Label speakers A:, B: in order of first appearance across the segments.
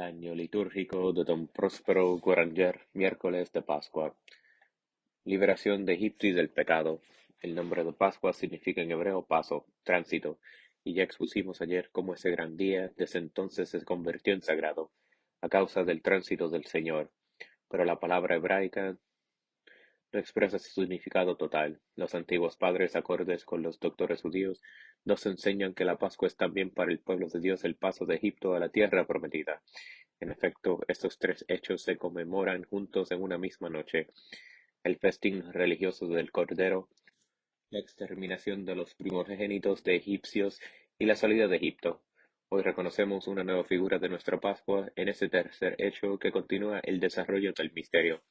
A: Año litúrgico de Don Próspero Guaranger, miércoles de Pascua. Liberación de Egipto y del pecado. El nombre de Pascua significa en hebreo paso, tránsito, y ya expusimos ayer cómo ese gran día desde entonces se convirtió en sagrado, a causa del tránsito del Señor. Pero la palabra hebraica no expresa su significado total. Los antiguos padres, acordes con los doctores judíos, nos enseñan que la Pascua es también para el pueblo de Dios el paso de Egipto a la tierra prometida. En efecto, estos tres hechos se conmemoran juntos en una misma noche: el festín religioso del Cordero, la exterminación de los primogénitos de egipcios y la salida de Egipto. Hoy reconocemos una nueva figura de nuestra Pascua en ese tercer hecho que continúa el desarrollo del misterio,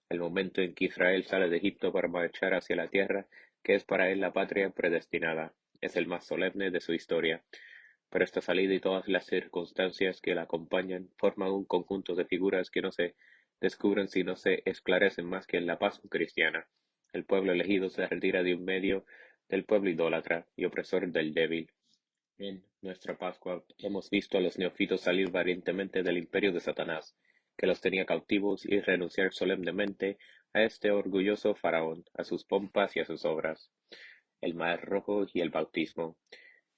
A: el momento en que Israel sale de Egipto para marchar hacia la tierra que es para él la patria predestinada. Es el más solemne de su historia. Pero esta salida y todas las circunstancias que la acompañan forman un conjunto de figuras que no se descubren si no se esclarecen más que en la Pascua cristiana. El pueblo elegido se retira de un medio del pueblo idólatra y opresor del débil. En nuestra Pascua hemos visto a los neófitos salir valientemente del imperio de Satanás, que los tenía cautivos, y renunciar solemnemente a este orgulloso faraón, a sus pompas y a sus obras. El mar rojo y el bautismo.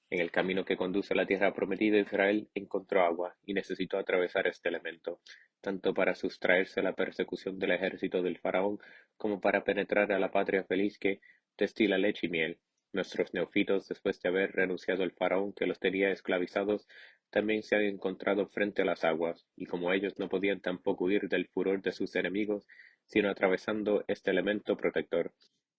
A: En el camino que conduce a la tierra prometida, Israel encontró agua y necesitó atravesar este elemento, tanto para sustraerse a la persecución del ejército del faraón como para penetrar a la patria feliz que destila leche y miel. Nuestros neofitos, después de haber renunciado al faraón que los tenía esclavizados, también se han encontrado frente a las aguas, y como ellos no podían tampoco huir del furor de sus enemigos, sino atravesando este elemento protector,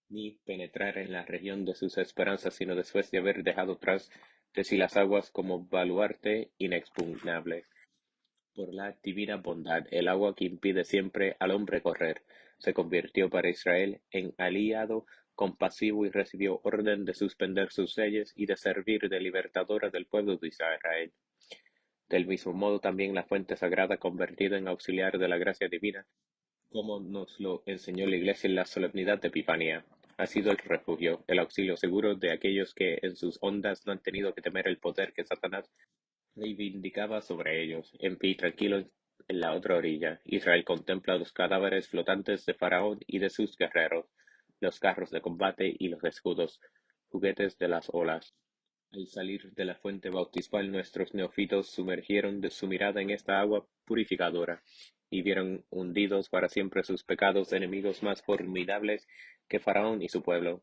A: ni penetrar en la región de sus esperanzas, sino después de haber dejado tras de sí las aguas como baluarte inexpugnable. Por la divina bondad, el agua que impide siempre al hombre correr, se convirtió para Israel en aliado compasivo y recibió orden de suspender sus leyes y de servir de libertadora del pueblo de Israel. Del mismo modo también la fuente sagrada, convertida en auxiliar de la gracia divina, como nos lo enseñó la Iglesia en la solemnidad de Epifanía, ha sido el refugio, el auxilio seguro de aquellos que en sus ondas no han tenido que temer el poder que Satanás reivindicaba sobre ellos. En pie tranquilo en la otra orilla, Israel contempla los cadáveres flotantes de Faraón y de sus guerreros, los carros de combate y los escudos, juguetes de las olas. Al salir de la fuente bautismal, nuestros neófitos sumergieron de su mirada en esta agua purificadora, y vieron hundidos para siempre sus pecados, enemigos más formidables que Faraón y su pueblo.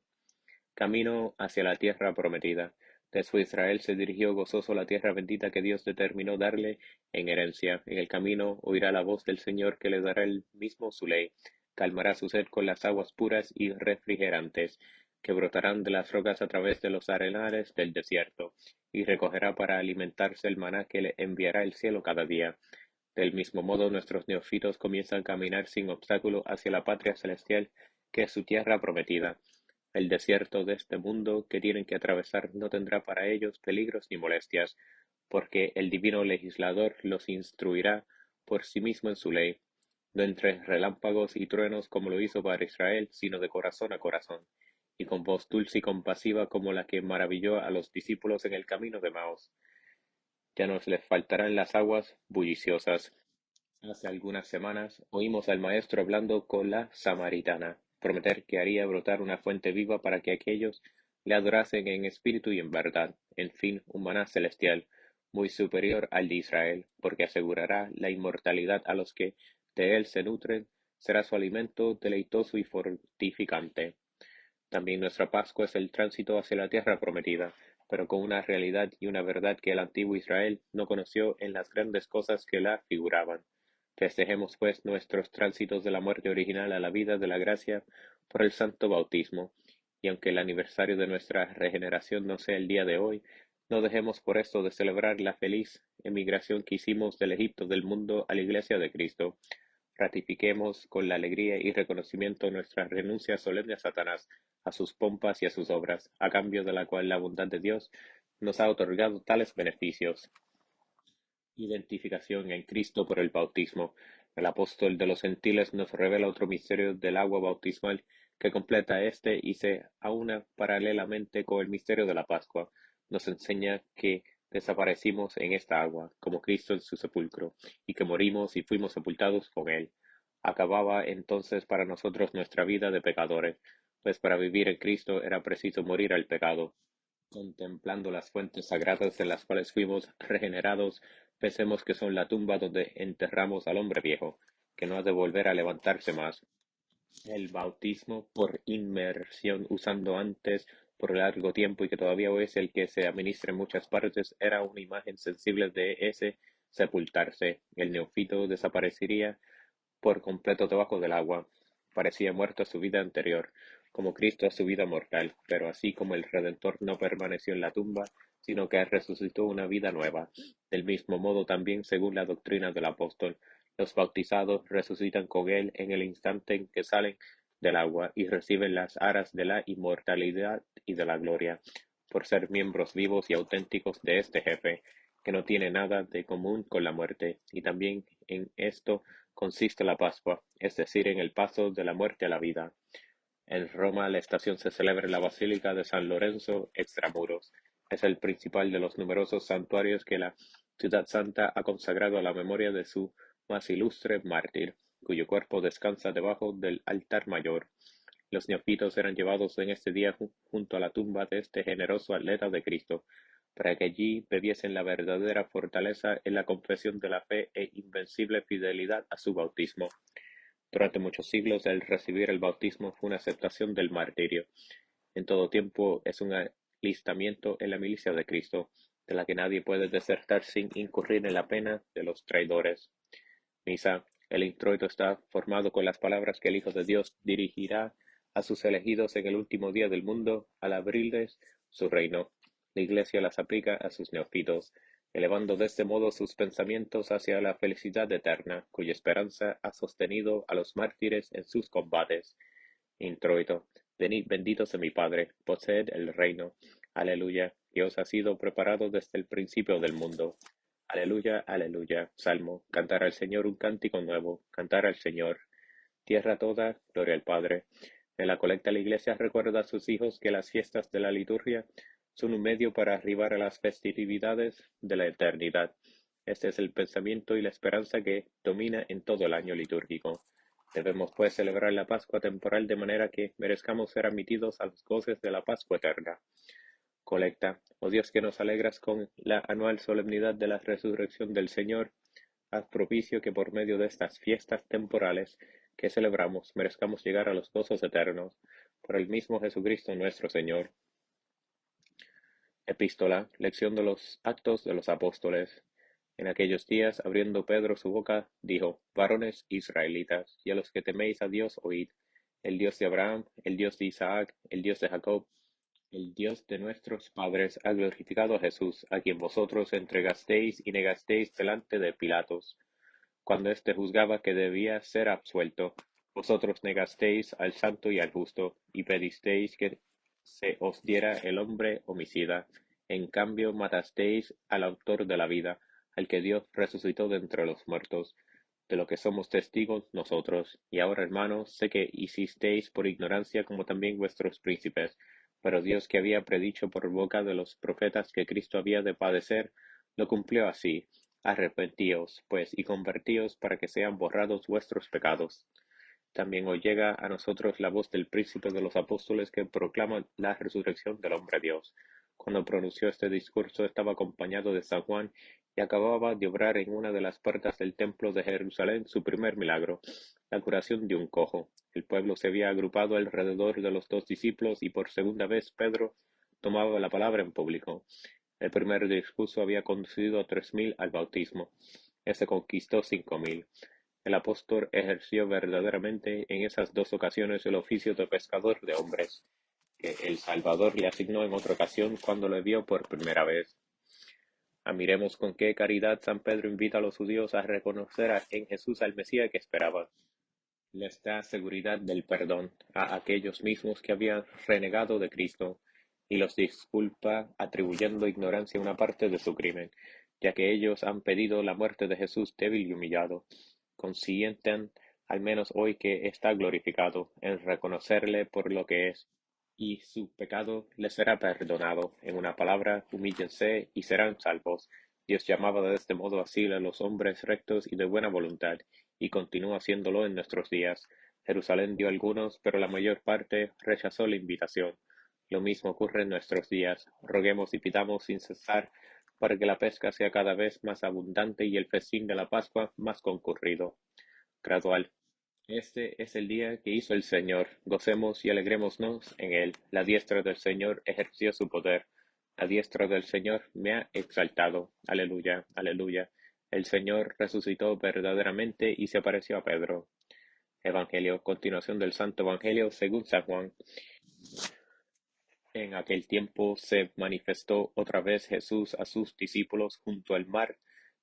A: Camino hacia la tierra prometida. Después Israel se dirigió gozoso a la tierra bendita que Dios determinó darle en herencia. En el camino oirá la voz del Señor, que le dará él mismo su ley. Calmará su sed con las aguas puras y refrigerantes, que brotarán de las rocas a través de los arenales del desierto, y recogerá para alimentarse el maná que le enviará el cielo cada día. Del mismo modo, nuestros neófitos comienzan a caminar sin obstáculo hacia la patria celestial, que es su tierra prometida. El desierto de este mundo que tienen que atravesar no tendrá para ellos peligros ni molestias, porque el divino legislador los instruirá por sí mismo en su ley, no entre relámpagos y truenos como lo hizo para Israel, sino de corazón a corazón, y con voz dulce y compasiva como la que maravilló a los discípulos en el camino de Maús. Ya nos les faltarán las aguas bulliciosas. Hace algunas semanas oímos al maestro hablando con la samaritana, prometer que haría brotar una fuente viva para que aquellos le adorasen en espíritu y en verdad, en fin, un maná celestial, muy superior al de Israel, porque asegurará la inmortalidad a los que de él se nutren, será su alimento deleitoso y fortificante. También nuestra Pascua es el tránsito hacia la tierra prometida, pero con una realidad y una verdad que el antiguo Israel no conoció en las grandes cosas que la figuraban. Festejemos pues nuestros tránsitos de la muerte original a la vida de la gracia por el santo bautismo, y aunque el aniversario de nuestra regeneración no sea el día de hoy, no dejemos por esto de celebrar la feliz emigración que hicimos del Egipto del mundo a la Iglesia de Cristo. Ratifiquemos con la alegría y reconocimiento nuestra renuncia solemne a Satanás, a sus pompas y a sus obras, a cambio de la cual la bondad de Dios nos ha otorgado tales beneficios. Identificación en Cristo por el bautismo. El apóstol de los gentiles nos revela otro misterio del agua bautismal que completa este y se aúna paralelamente con el misterio de la Pascua. Nos enseña que desaparecimos en esta agua, como Cristo en su sepulcro, y que morimos y fuimos sepultados con él. Acababa entonces para nosotros nuestra vida de pecadores, pues para vivir en Cristo era preciso morir al pecado. Contemplando las fuentes sagradas en las cuales fuimos regenerados, pensemos que son la tumba donde enterramos al hombre viejo, que no ha de volver a levantarse más. El bautismo por inmersión, usando antes por largo tiempo y que todavía hoy es el que se administra en muchas partes, era una imagen sensible de ese sepultarse. El neófito desaparecería por completo debajo del agua. Parecía muerto a su vida anterior, como Cristo a su vida mortal, pero así como el Redentor no permaneció en la tumba, sino que resucitó una vida nueva. Del mismo modo también, según la doctrina del apóstol, los bautizados resucitan con él en el instante en que salen del agua y reciben las aras de la inmortalidad y de la gloria, por ser miembros vivos y auténticos de este jefe, que no tiene nada de común con la muerte, y también en esto consiste la Pascua, es decir, en el paso de la muerte a la vida. En Roma la estación se celebra en la Basílica de San Lorenzo Extramuros. Es el principal de los numerosos santuarios que la ciudad santa ha consagrado a la memoria de su más ilustre mártir, cuyo cuerpo descansa debajo del altar mayor. Los neófitos eran llevados en este día junto a la tumba de este generoso atleta de Cristo, para que allí bebiesen la verdadera fortaleza en la confesión de la fe e invencible fidelidad a su bautismo. Durante muchos siglos el recibir el bautismo fue una aceptación del martirio. En todo tiempo es un alistamiento en la milicia de Cristo, de la que nadie puede desertar sin incurrir en la pena de los traidores. Misa. El introito está formado con las palabras que el Hijo de Dios dirigirá a sus elegidos en el último día del mundo al abrirles su reino. La Iglesia las aplica a sus neófitos, elevando de este modo sus pensamientos hacia la felicidad eterna, cuya esperanza ha sostenido a los mártires en sus combates. Introito. Venid benditos de mi Padre, poseed el reino. Aleluya, que os ha sido preparado desde el principio del mundo. Aleluya, aleluya. Salmo. Cantar al Señor un cántico nuevo. Cantar al Señor. Tierra toda, gloria al Padre. En la colecta la Iglesia recuerda a sus hijos que las fiestas de la liturgia son un medio para arribar a las festividades de la eternidad. Este es el pensamiento y la esperanza que domina en todo el año litúrgico. Debemos pues celebrar la Pascua temporal de manera que merezcamos ser admitidos a los goces de la Pascua eterna. Colecta. Oh Dios, que nos alegras con la anual solemnidad de la resurrección del Señor, haz propicio que por medio de estas fiestas temporales que celebramos merezcamos llegar a los gozos eternos. Por el mismo Jesucristo nuestro Señor. Epístola. Lección de los Actos de los Apóstoles. En aquellos días, abriendo Pedro su boca, dijo: Varones israelitas, y a los que teméis a Dios oíd. El Dios de Abraham, el Dios de Isaac, el Dios de Jacob, el Dios de nuestros padres ha glorificado a Jesús, a quien vosotros entregasteis y negasteis delante de Pilatos, cuando éste juzgaba que debía ser absuelto. Vosotros negasteis al santo y al justo, y pedisteis que se os diera el hombre homicida. En cambio matasteis al autor de la vida, al que Dios resucitó de entre los muertos, de lo que somos testigos nosotros. Y ahora, hermanos, sé que hicisteis por ignorancia como también vuestros príncipes, pero Dios, que había predicho por boca de los profetas que Cristo había de padecer, lo cumplió así. Arrepentíos, pues, y convertíos para que sean borrados vuestros pecados. También hoy llega a nosotros la voz del príncipe de los apóstoles que proclama la resurrección del hombre Dios. Cuando pronunció este discurso estaba acompañado de San Juan y acababa de obrar en una de las puertas del templo de Jerusalén su primer milagro, la curación de un cojo. El pueblo se había agrupado alrededor de los dos discípulos y por segunda vez Pedro tomaba la palabra en público. El primer discurso había conducido a 3.000 al bautismo. Este conquistó 5.000. El apóstol ejerció verdaderamente en esas dos ocasiones el oficio de pescador de hombres, que el Salvador le asignó en otra ocasión cuando le vio por primera vez. Admiremos con qué caridad San Pedro invita a los judíos a reconocer en Jesús al Mesías que esperaban. Les da seguridad del perdón a aquellos mismos que habían renegado de Cristo, y los disculpa atribuyendo ignorancia a una parte de su crimen, ya que ellos han pedido la muerte de Jesús débil y humillado. Consienten, al menos hoy que está glorificado, en reconocerle por lo que es, y su pecado les será perdonado. En una palabra, humíllense y serán salvos. Dios llamaba de este modo así a los hombres rectos y de buena voluntad, y continúa haciéndolo en nuestros días. Jerusalén dio algunos, pero la mayor parte rechazó la invitación. Lo mismo ocurre en nuestros días. Roguemos y pidamos sin cesar para que la pesca sea cada vez más abundante y el festín de la Pascua más concurrido. Gradual. Este es el día que hizo el Señor, gocemos y alegrémonos en él. La diestra del Señor ejerció su poder. La diestra del Señor me ha exaltado. Aleluya, aleluya. El Señor resucitó verdaderamente y se apareció a Pedro. Evangelio, continuación del Santo Evangelio según San Juan. En aquel tiempo se manifestó otra vez Jesús a sus discípulos junto al mar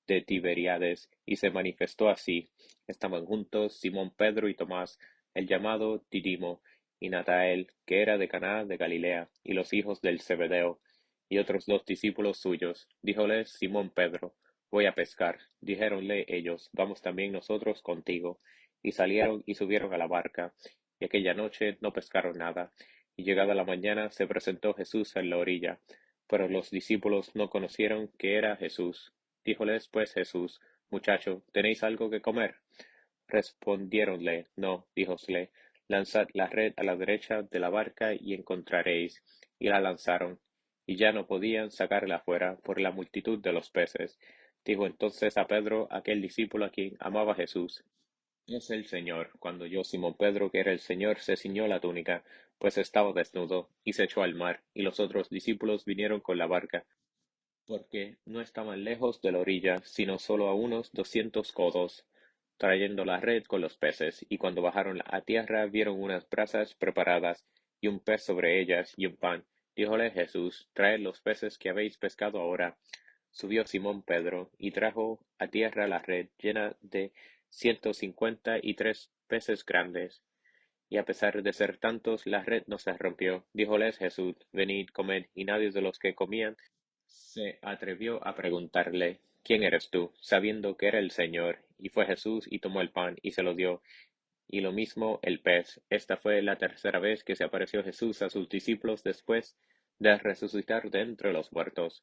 A: de Tiberíades, y se manifestó así: estaban juntos Simón Pedro y Tomás, el llamado Didimo, y Natanael, que era de Caná de Galilea, y los hijos del Zebedeo, y otros dos discípulos suyos. Díjoles Simón Pedro: voy a pescar. Dijéronle ellos: vamos también nosotros contigo. Y salieron y subieron a la barca, y aquella noche no pescaron nada. Y llegada la mañana se presentó Jesús en la orilla, pero los discípulos no conocieron que era Jesús. Díjoles pues Jesús: muchacho, ¿tenéis algo que comer? Respondiéronle: no. Díjosle: lanzad la red a la derecha de la barca y encontraréis. Y la lanzaron, y ya no podían sacarla fuera por la multitud de los peces. Dijo entonces a Pedro, aquel discípulo a quien amaba Jesús: es el Señor. Cuando oyó Simón Pedro que era el Señor, se ciñó la túnica, pues estaba desnudo, y se echó al mar, y los otros discípulos vinieron con la barca, porque no estaban lejos de la orilla, sino solo a unos 200 codos, trayendo la red con los peces. Y cuando bajaron a tierra, vieron unas brasas preparadas, y un pez sobre ellas, y un pan. Díjole Jesús: traed los peces que habéis pescado ahora. Subió Simón Pedro, y trajo a tierra la red llena de 153 peces grandes. Y a pesar de ser tantos, la red no se rompió. Díjoles Jesús: venid, comed. Y nadie de los que comían se atrevió a preguntarle: ¿quién eres tú? Sabiendo que era el Señor. Y fue Jesús y tomó el pan y se lo dio, y lo mismo el pez. Esta fue la tercera vez que se apareció Jesús a sus discípulos después de resucitar de entre los muertos.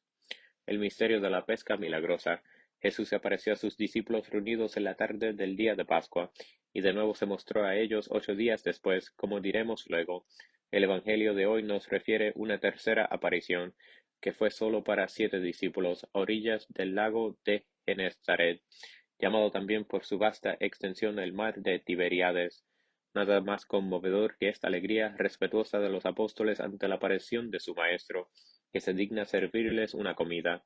A: El misterio de la pesca milagrosa. Jesús se apareció a sus discípulos reunidos en la tarde del día de Pascua, y de nuevo se mostró a ellos 8 días después, como diremos luego. El Evangelio de hoy nos refiere una tercera aparición, que fue sólo para 7 discípulos, a orillas del lago de Genezaret, llamado también por su vasta extensión el mar de Tiberíades. Nada más conmovedor que esta alegría respetuosa de los apóstoles ante la aparición de su Maestro, que se digna servirles una comida.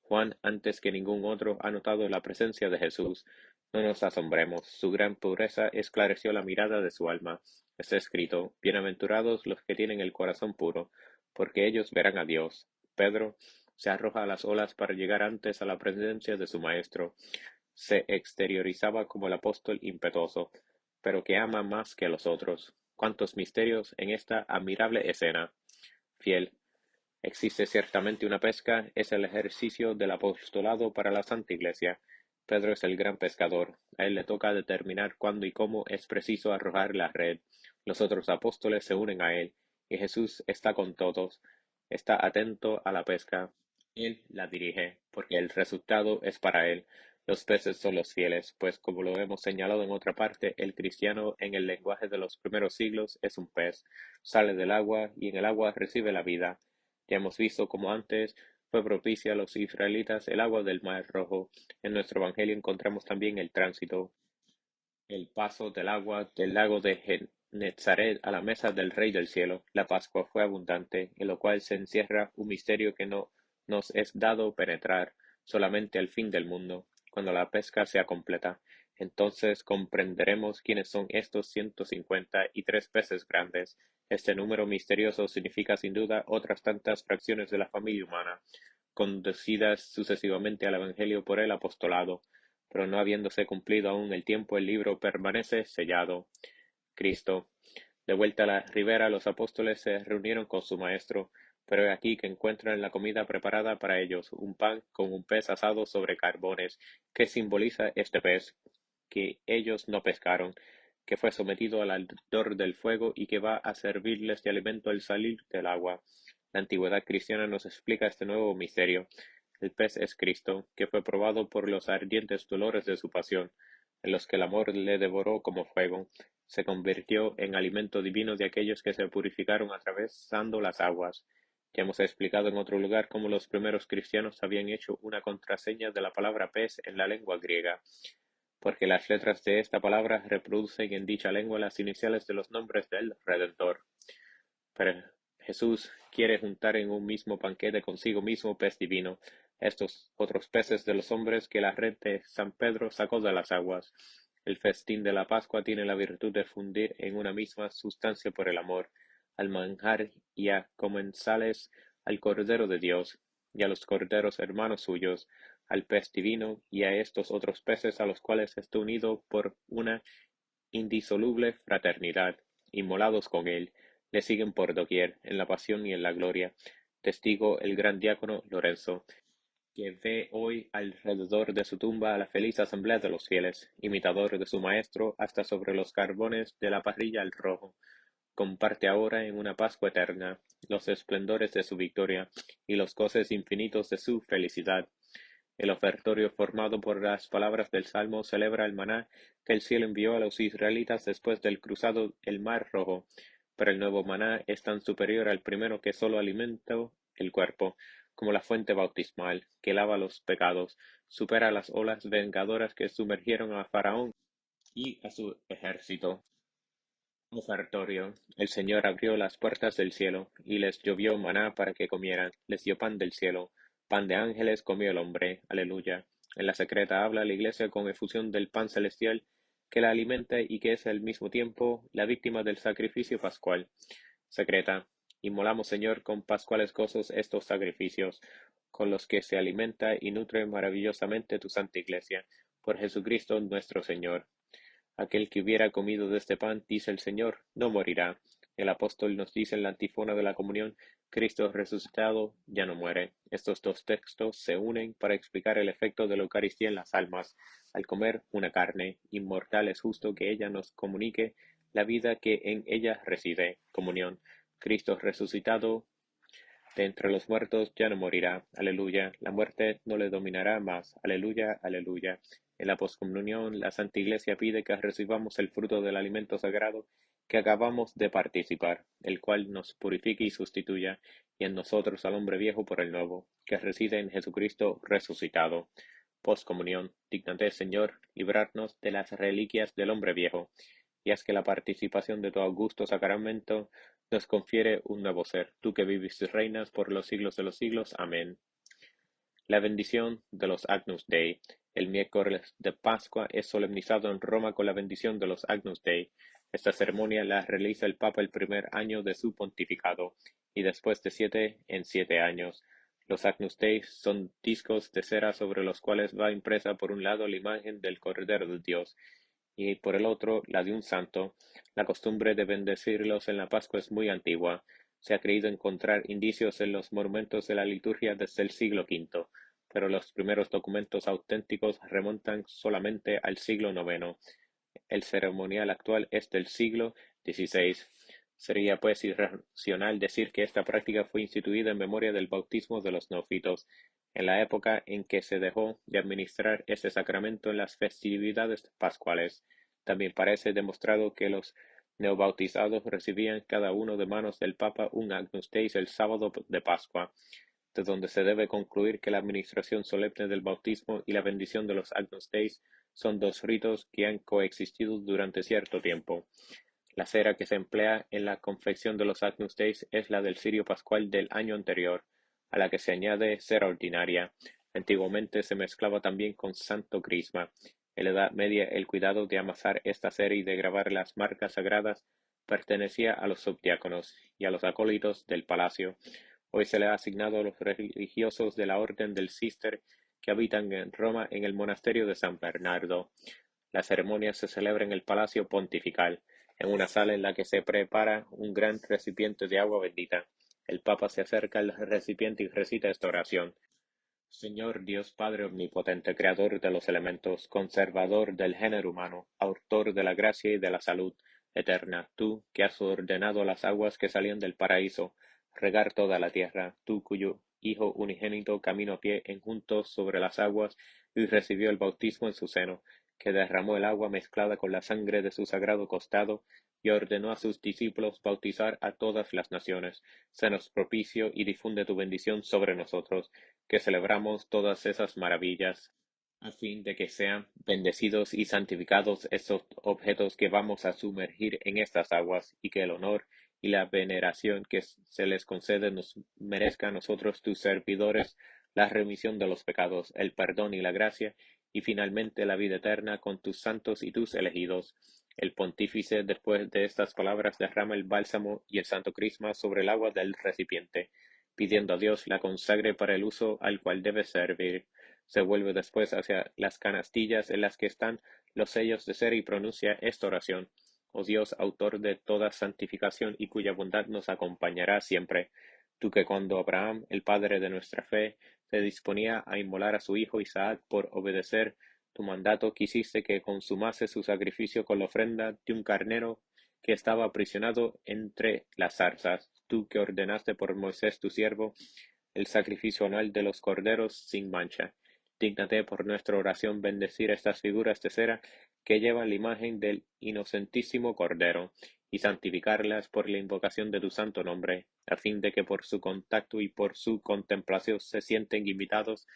A: Juan, antes que ningún otro, ha notado la presencia de Jesús. No nos asombremos, su gran pureza esclareció la mirada de su alma. Está escrito: bienaventurados los que tienen el corazón puro, porque ellos verán a Dios. Pedro se arroja a las olas para llegar antes a la presencia de su Maestro. Se exteriorizaba como el apóstol impetuoso, pero que ama más que a los otros. Cuántos misterios en esta admirable escena. Fiel. Existe ciertamente una pesca, es el ejercicio del apostolado para la Santa Iglesia. Pedro es el gran pescador, a él le toca determinar cuándo y cómo es preciso arrojar la red. Los otros apóstoles se unen a él, y Jesús está con todos, está atento a la pesca. Él la dirige, porque el resultado es para él. Los peces son los fieles, pues como lo hemos señalado en otra parte, el cristiano en el lenguaje de los primeros siglos es un pez. Sale del agua y en el agua recibe la vida. Ya hemos visto cómo antes fue propicia a los israelitas el agua del Mar Rojo. En nuestro Evangelio encontramos también el tránsito, el paso del agua del lago de Genezaret a la mesa del Rey del Cielo. La Pascua fue abundante, en lo cual se encierra un misterio que no nos es dado penetrar solamente al fin del mundo, cuando la pesca sea completa. Entonces comprenderemos quiénes son estos 153 peces grandes. Este número misterioso significa sin duda otras tantas fracciones de la familia humana, conducidas sucesivamente al Evangelio por el apostolado, pero no habiéndose cumplido aún el tiempo, el libro permanece sellado. Cristo. De vuelta a la ribera, los apóstoles se reunieron con su maestro, pero he aquí que encuentran la comida preparada para ellos, un pan con un pez asado sobre carbones. ¿Qué simboliza este pez? Que ellos no pescaron. que fue sometido al ardor del fuego y que va a servirles de alimento al salir del agua. La antigüedad cristiana nos explica este nuevo misterio. El pez es Cristo, que fue probado por los ardientes dolores de su pasión, en los que el amor le devoró como fuego. Se convirtió en alimento divino de aquellos que se purificaron atravesando las aguas. Ya hemos explicado en otro lugar cómo los primeros cristianos habían hecho una contraseña de la palabra pez en la lengua griega, porque las letras de esta palabra reproducen en dicha lengua las iniciales de los nombres del Redentor. Pero Jesús quiere juntar en un mismo banquete consigo mismo pez divino, estos otros peces de los hombres que la red de San Pedro sacó de las aguas. El festín de la Pascua tiene la virtud de fundir en una misma sustancia por el amor, al manjar y a comensales al Cordero de Dios, y a los corderos hermanos suyos, al pez divino y a estos otros peces a los cuales está unido por una indisoluble fraternidad, inmolados con él, le siguen por doquier, en la pasión y en la gloria. Testigo el gran diácono Lorenzo, que ve hoy alrededor de su tumba a la feliz asamblea de los fieles, imitador de su maestro hasta sobre los carbones de la parrilla al rojo. Comparte ahora en una Pascua eterna los esplendores de su victoria y los goces infinitos de su felicidad. El ofertorio formado por las palabras del Salmo celebra el maná que el cielo envió a los israelitas después del cruzado el Mar Rojo, pero el nuevo maná es tan superior al primero que solo alimentó el cuerpo, como la fuente bautismal, que lava los pecados, supera las olas vengadoras que sumergieron a Faraón y a su ejército. Ofertorio. El Señor abrió las puertas del cielo, y les llovió maná para que comieran, les dio pan del cielo, pan de ángeles comió el hombre. Aleluya. En la secreta habla la Iglesia con efusión del pan celestial, que la alimenta y que es al mismo tiempo la víctima del sacrificio pascual. Secreta. Inmolamos, Señor, con pascuales gozos estos sacrificios, con los que se alimenta y nutre maravillosamente tu santa Iglesia, por Jesucristo nuestro Señor. Aquel que hubiera comido de este pan, dice el Señor, no morirá. El apóstol nos dice en la antífona de la comunión, Cristo resucitado ya no muere. Estos dos textos se unen para explicar el efecto de la Eucaristía en las almas. Al comer una carne inmortal es justo que ella nos comunique la vida que en ella reside. Comunión. Cristo resucitado de entre los muertos ya no morirá. Aleluya. La muerte no le dominará más. Aleluya, aleluya. En la poscomunión, la Santa Iglesia pide que recibamos el fruto del alimento sagrado que acabamos de participar, el cual nos purifique y sustituya, y en nosotros al hombre viejo por el nuevo, que reside en Jesucristo resucitado. Poscomunión. Dígnate, Señor, librarnos de las reliquias del hombre viejo, y haz que la participación de tu augusto sacramento nos confiere un nuevo ser, tú que vives y reinas por los siglos de los siglos. Amén. La bendición de los Agnus Dei. El miércoles de Pascua es solemnizado en Roma con la bendición de los Agnus Dei. Esta ceremonia la realiza el Papa el primer año de su pontificado y después de 7 en 7 años. Los Agnus Dei son discos de cera sobre los cuales va impresa por un lado la imagen del Cordero de Dios y por el otro la de un santo. La costumbre de bendecirlos en la Pascua es muy antigua. Se ha creído encontrar indicios en los monumentos de la liturgia desde el siglo V, pero los primeros documentos auténticos remontan solamente al siglo IX. El ceremonial actual es del siglo XVI. Sería pues irracional decir que esta práctica fue instituida en memoria del bautismo de los neófitos, en la época en que se dejó de administrar este sacramento en las festividades pascuales. También parece demostrado que los neobautizados recibían cada uno de manos del Papa un Agnus Dei el sábado de Pascua, de donde se debe concluir que la administración solemne del bautismo y la bendición de los Agnus Dei son dos ritos que han coexistido durante cierto tiempo. La cera que se emplea en la confección de los Agnus Dei es la del cirio pascual del año anterior, a la que se añade cera ordinaria. Antiguamente se mezclaba también con santo crisma. En la Edad Media el cuidado de amasar esta cera y de grabar las marcas sagradas pertenecía a los subdiáconos y a los acólitos del palacio. Hoy se le ha asignado a los religiosos de la Orden del Císter que habitan en Roma en el monasterio de San Bernardo. La ceremonia se celebra en el Palacio Pontifical, en una sala en la que se prepara un gran recipiente de agua bendita. El Papa se acerca al recipiente y recita esta oración: Señor Dios Padre Omnipotente, Creador de los elementos, conservador del género humano, autor de la gracia y de la salud eterna, tú que has ordenado las aguas que salían del paraíso, regar toda la tierra, tú cuyo Hijo unigénito caminó a pie enjunto sobre las aguas y recibió el bautismo en su seno, que derramó el agua mezclada con la sangre de su sagrado costado, y ordenó a sus discípulos bautizar a todas las naciones. Senos propicio y difunde tu bendición sobre nosotros que celebramos todas esas maravillas, a fin de que sean bendecidos y santificados estos objetos que vamos a sumergir en estas aguas, y que el honor y la veneración que se les concede nos merezca a nosotros tus servidores la remisión de los pecados, el perdón y la gracia, y finalmente la vida eterna con tus santos y tus elegidos. El pontífice, después de estas palabras, derrama el bálsamo y el santo crisma sobre el agua del recipiente, pidiendo a Dios la consagre para el uso al cual debe servir. Se vuelve después hacia las canastillas en las que están los sellos de cera y pronuncia esta oración: Oh Dios, autor de toda santificación y cuya bondad nos acompañará siempre, tú que cuando Abraham, el padre de nuestra fe, se disponía a inmolar a su hijo Isaac por obedecer tu mandato, quisiste que consumase su sacrificio con la ofrenda de un carnero que estaba aprisionado entre las zarzas, tú que ordenaste por Moisés tu siervo el sacrificio anual de los corderos sin mancha. Dígnate por nuestra oración bendecir estas figuras de cera que llevan la imagen del inocentísimo Cordero, y santificarlas por la invocación de tu santo nombre, a fin de que por su contacto y por su contemplación se sienten invitados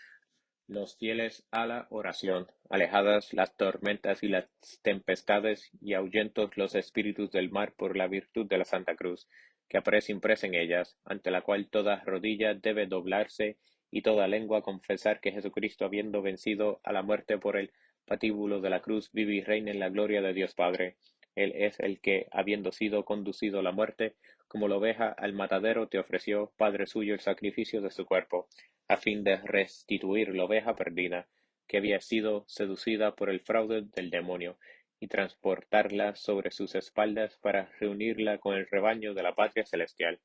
A: los fieles a la oración, alejadas las tormentas y las tempestades, y ahuyentos los espíritus del mar por la virtud de la Santa Cruz, que aparece impresa en ellas, ante la cual toda rodilla debe doblarse y toda lengua confesar que Jesucristo, habiendo vencido a la muerte por el patíbulo de la cruz, vive y reina en la gloria de Dios Padre. Él es el que, habiendo sido conducido a la muerte, como la oveja al matadero, te ofreció, Padre suyo, el sacrificio de su cuerpo, a fin de restituir la oveja perdida, que había sido seducida por el fraude del demonio, y transportarla sobre sus espaldas para reunirla con el rebaño de la patria celestial.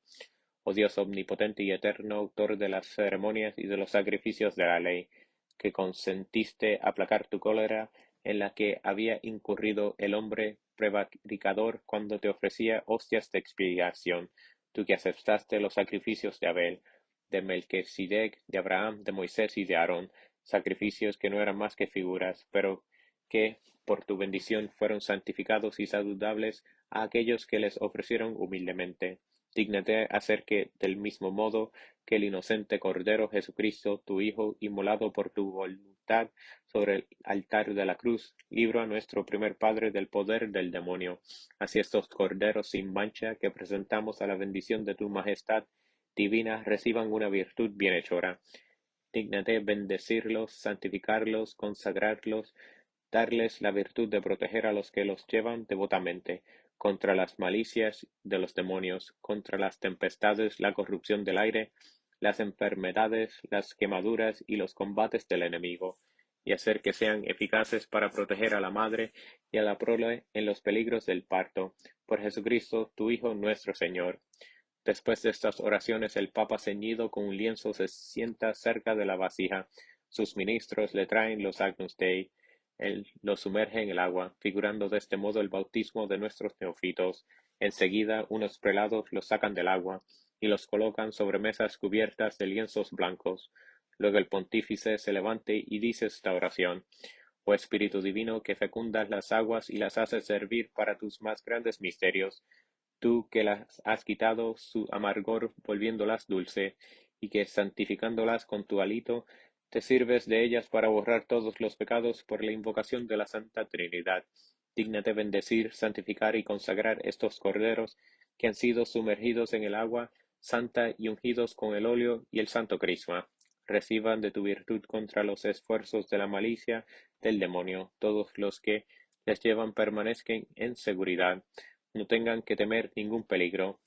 A: Oh Dios omnipotente y eterno, autor de las ceremonias y de los sacrificios de la ley, que consentiste aplacar tu cólera en la que había incurrido el hombre prevaricador cuando te ofrecía hostias de expiación, tú que aceptaste los sacrificios de Abel, de Melquisedec, de Abraham, de Moisés y de Aarón, sacrificios que no eran más que figuras, pero que por tu bendición fueron santificados y saludables a aquellos que les ofrecieron humildemente. Dígnate hacer que, del mismo modo que el inocente Cordero Jesucristo, tu Hijo, inmolado por tu voluntad sobre el altar de la cruz, libra a nuestro primer Padre del poder del demonio. Así estos corderos sin mancha que presentamos a la bendición de tu majestad divina reciban una virtud bienhechora. Dígnate bendecirlos, santificarlos, consagrarlos, darles la virtud de proteger a los que los llevan devotamente, contra las malicias de los demonios, contra las tempestades, la corrupción del aire, las enfermedades, las quemaduras y los combates del enemigo, y hacer que sean eficaces para proteger a la madre y a la prole en los peligros del parto, por Jesucristo, tu Hijo nuestro Señor. Después de estas oraciones, el Papa, ceñido con un lienzo, se sienta cerca de la vasija. Sus ministros le traen los Agnus Dei. Él los sumerge en el agua, figurando de este modo el bautismo de nuestros neófitos. Enseguida, unos prelados los sacan del agua y los colocan sobre mesas cubiertas de lienzos blancos. Luego el pontífice se levanta y dice esta oración: Oh Espíritu Divino, que fecundas las aguas y las haces servir para tus más grandes misterios, tú que las has quitado su amargor volviéndolas dulce, y que santificándolas con tu hálito, te sirves de ellas para borrar todos los pecados por la invocación de la Santa Trinidad. Dígnate bendecir, santificar y consagrar estos corderos que han sido sumergidos en el agua santa y ungidos con el óleo y el santo crisma. Reciban de tu virtud contra los esfuerzos de la malicia del demonio. Todos los que les llevan permanezcan en seguridad, no tengan que temer ningún peligro.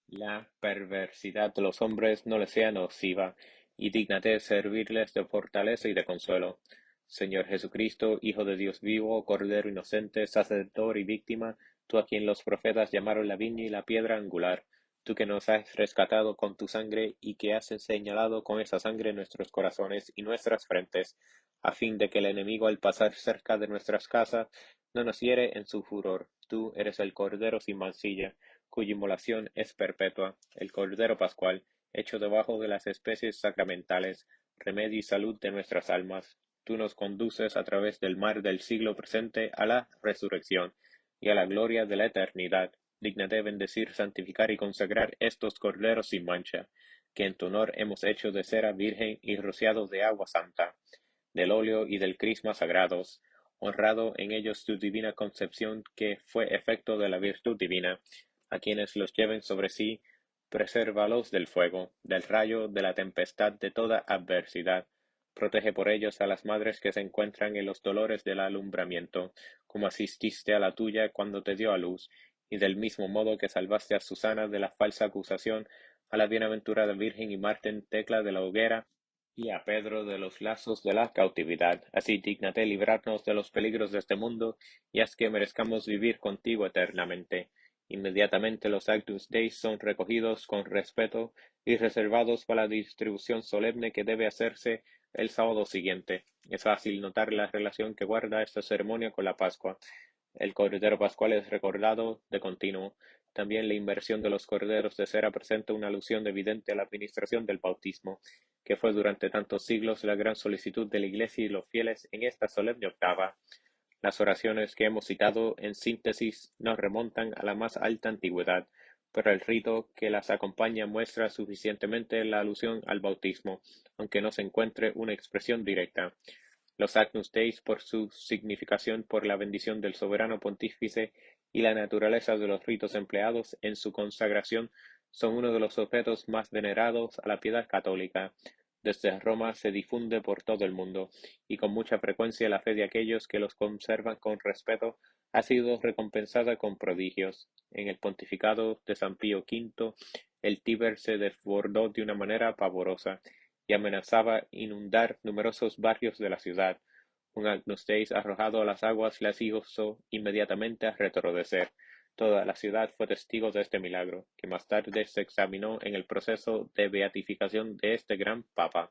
A: La perversidad de los hombres no les sea nociva, y dígnate servirles de fortaleza y de consuelo. Señor Jesucristo, Hijo de Dios vivo, Cordero inocente, Sacerdote y víctima, tú a quien los profetas llamaron la viña y la piedra angular, tú que nos has rescatado con tu sangre y que has señalado con esa sangre nuestros corazones y nuestras frentes, a fin de que el enemigo al pasar cerca de nuestras casas no nos hiere en su furor. Tú eres el Cordero sin mancilla, cuya inmolación es perpetua, el Cordero Pascual, hecho debajo de las especies sacramentales, remedio y salud de nuestras almas. Tú nos conduces a través del mar del siglo presente a la resurrección y a la gloria de la eternidad. Dígnate bendecir, santificar y consagrar estos corderos sin mancha, que en tu honor hemos hecho de cera virgen y rociados de agua santa, del óleo y del crisma sagrados, honrado en ellos tu divina concepción, que fue efecto de la virtud divina, a quienes los lleven sobre sí, presérvalos del fuego, del rayo, de la tempestad, de toda adversidad. Protege por ellos a las madres que se encuentran en los dolores del alumbramiento, como asististe a la tuya cuando te dio a luz, y del mismo modo que salvaste a Susana de la falsa acusación, a la bienaventurada Virgen y Marten Tecla de la hoguera, y a Pedro de los lazos de la cautividad. Así dígnate librarnos de los peligros de este mundo, y haz que merezcamos vivir contigo eternamente. Inmediatamente los Agnus Dei son recogidos con respeto y reservados para la distribución solemne que debe hacerse el sábado siguiente. Es fácil notar la relación que guarda esta ceremonia con la Pascua. El Cordero Pascual es recordado de continuo. También la inversión de los corderos de cera presenta una alusión evidente a la administración del bautismo, que fue durante tantos siglos la gran solicitud de la Iglesia y los fieles en esta solemne octava. Las oraciones que hemos citado en síntesis nos remontan a la más alta antigüedad, pero el rito que las acompaña muestra suficientemente la alusión al bautismo, aunque no se encuentre una expresión directa. Los Agnus Dei, por su significación por la bendición del soberano pontífice y la naturaleza de los ritos empleados en su consagración, son uno de los objetos más venerados a la piedad católica. Desde Roma se difunde por todo el mundo, y con mucha frecuencia la fe de aquellos que los conservan con respeto ha sido recompensada con prodigios. En el pontificado de San Pío V, el Tíber se desbordó de una manera pavorosa y amenazaba inundar numerosos barrios de la ciudad. Un Agnus Dei arrojado a las aguas las hizo inmediatamente a retrocedir. Toda la ciudad fue testigo de este milagro, que más tarde se examinó en el proceso de beatificación de este gran papa.